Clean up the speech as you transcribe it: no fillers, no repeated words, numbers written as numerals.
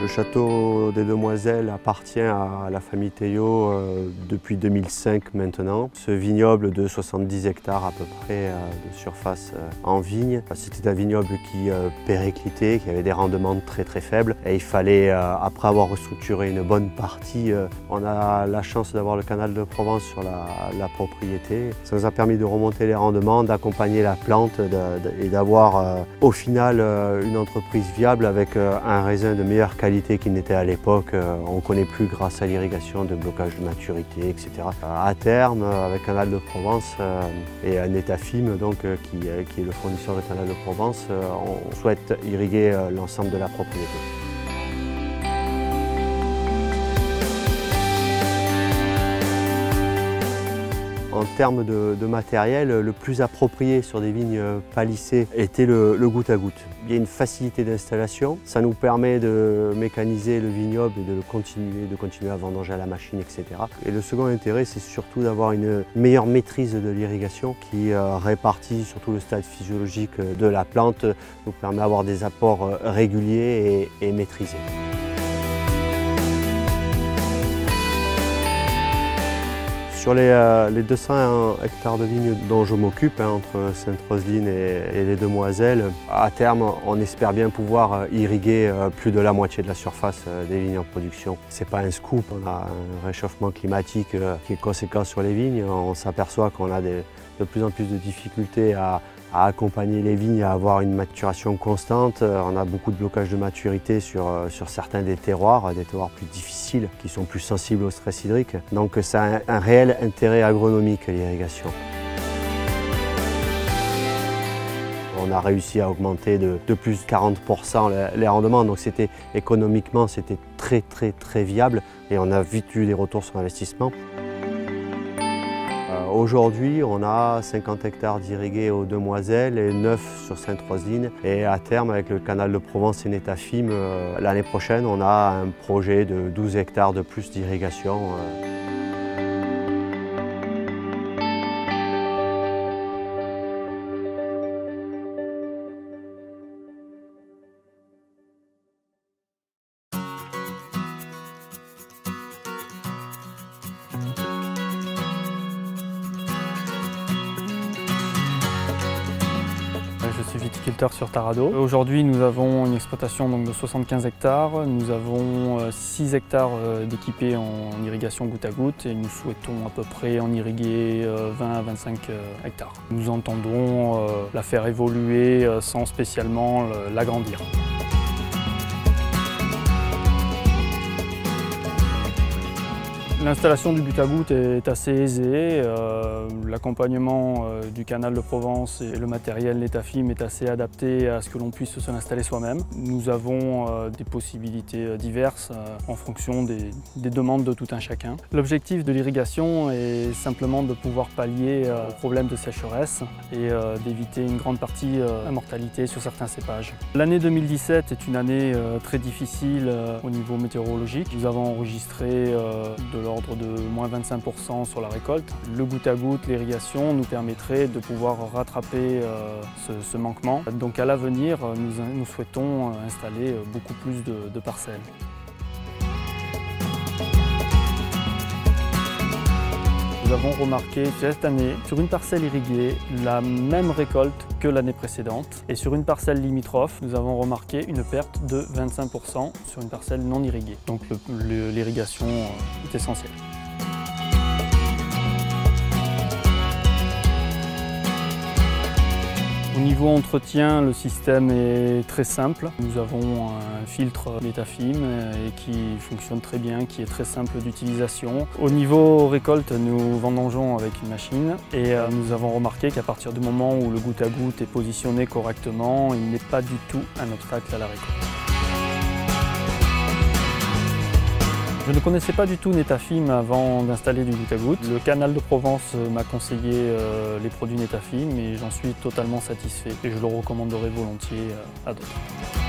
Le château des Demoiselles appartient à la famille Théot depuis 2005 maintenant. Ce vignoble de 70 hectares à peu près de surface en vigne, c'était un vignoble qui périclitait, qui avait des rendements très faibles. Et il fallait, après avoir restructuré une bonne partie, on a la chance d'avoir le canal de Provence sur la propriété. Ça nous a permis de remonter les rendements, d'accompagner la plante et d'avoir au final une entreprise viable avec un raisin de meilleure qualité qu'il n'était à l'époque. On ne connaît plus grâce à l'irrigation de blocage de maturité, etc. À terme, avec Canal de Provence et Netafim, donc, qui est le fournisseur de Canal de Provence, on souhaite irriguer l'ensemble de la propriété. En termes de matériel, le plus approprié sur des vignes palissées était le goutte à goutte. Il y a une facilité d'installation, ça nous permet de mécaniser le vignoble et de continuer à vendanger à la machine, etc. Et le second intérêt, c'est surtout d'avoir une meilleure maîtrise de l'irrigation qui répartit sur tout le stade physiologique de la plante, nous permet d'avoir des apports réguliers et maîtrisés. Sur les 200 hectares de vignes dont je m'occupe, entre Sainte-Roseline et les Demoiselles, à terme, on espère bien pouvoir irriguer plus de la moitié de la surface des vignes en production. Ce n'est pas un scoop, on a un réchauffement climatique qui est conséquent sur les vignes. On s'aperçoit qu'on a de plus en plus de difficultés à accompagner les vignes, à avoir une maturation constante. On a beaucoup de blocages de maturité sur certains des terroirs plus difficiles, qui sont plus sensibles au stress hydrique. Donc ça a un réel intérêt agronomique, l'irrigation. On a réussi à augmenter de plus de 40% les rendements, donc économiquement c'était très viable et on a vite eu des retours sur investissement. Aujourd'hui, on a 50 hectares d'irrigués aux Demoiselles et 9 sur Sainte-Roseline. Et à terme, avec le canal de Provence et Netafim, l'année prochaine, on a un projet de 12 hectares de plus d'irrigation. Je suis viticulteur sur Tarado. Aujourd'hui, nous avons une exploitation de 75 hectares. Nous avons 6 hectares d'équipés en irrigation goutte à goutte et nous souhaitons à peu près en irriguer 20 à 25 hectares. Nous entendons la faire évoluer sans spécialement l'agrandir. L'installation du goutte à goutte est assez aisée. L'accompagnement du canal de Provence et le matériel Netafim est assez adapté à ce que l'on puisse se l'installer soi-même. Nous avons des possibilités diverses en fonction des demandes de tout un chacun. L'objectif de l'irrigation est simplement de pouvoir pallier aux problèmes de sécheresse et d'éviter une grande partie de mortalité sur certains cépages. L'année 2017 est une année très difficile au niveau météorologique. Nous avons enregistré de l'ordre de moins 25% sur la récolte. Le goutte à goutte, l'irrigation nous permettrait de pouvoir rattraper ce manquement. Donc à l'avenir, nous souhaitons installer beaucoup plus de parcelles. Nous avons remarqué cette année, sur une parcelle irriguée, la même récolte que l'année précédente. Et sur une parcelle limitrophe, nous avons remarqué une perte de 25% sur une parcelle non irriguée. Donc l'irrigation est essentielle. Au niveau entretien, le système est très simple. Nous avons un filtre Netafim qui fonctionne très bien, qui est très simple d'utilisation. Au niveau récolte, nous vendangeons avec une machine et nous avons remarqué qu'à partir du moment où le goutte à goutte est positionné correctement, il n'est pas du tout un obstacle à la récolte. Je ne connaissais pas du tout Netafim avant d'installer du goutte à goutte. Le canal de Provence m'a conseillé les produits Netafim et j'en suis totalement satisfait et je le recommanderai volontiers à d'autres.